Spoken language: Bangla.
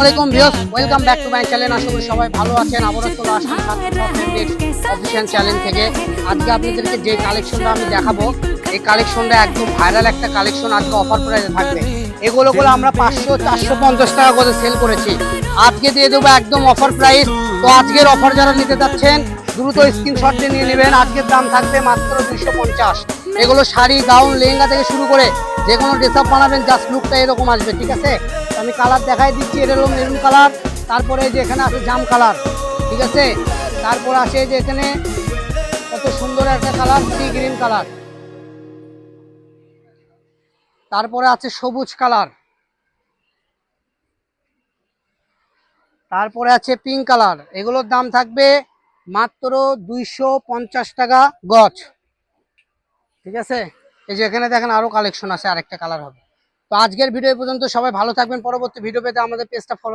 আসসালামু আলাইকুম viewers, welcome back to my channel. আশা করি সবাই ভালো আছেন। আবারও চলে আসলাম অফিসিয়াল চ্যানেল থেকে। আজকে আপনাদেরকে যে কালেকশনটা আমি দেখাবো, এই কালেকশনটা একদম ভাইরাল একটা কালেকশন। আজকে অফার প্রাইসে থাকবে। এগুলো আমরা 500-450 টাকা করে সেল করেছি, আজকে দিয়ে দেবো একদম অফার প্রাইস। তো আজকের অফার যারা নিতে চাচ্ছেন দ্রুত স্ক্রিনশট দিয়ে নিয়ে নেবেন। আজকের দাম থাকবে মাত্র 250। এগুলো শাড়ি, গাউন, লেহেঙ্গা থেকে শুরু করে যে কোনো ড্রেস আপ বানাবেন, জাস্ট লুকটা এরকম আসবে। ঠিক আছে, আমি কালার দেখাই দিচ্ছি। এটা হলো মেরুন কালার, তারপরে যে এখানে আছে জাম কালার, ঠিক আছে। তারপর আসে যে এখানে কত সুন্দর একটা কালার, সি গ্রিন কালার। তারপরে আছে সবুজ কালার, তারপরে আছে পিঙ্ক কালার। এগুলোর দাম থাকবে মাত্র 250 টাকা গজ, ঠিক আছে। এই যে এখানে দেখেন আরো কালেকশন আছে, আরেকটা কালার হবে। তো আজকের ভিডিও পর্যন্ত, সবাই ভালো থাকবেন। পরবর্তী ভিডিও পেতে আমাদের পেজটা ফলো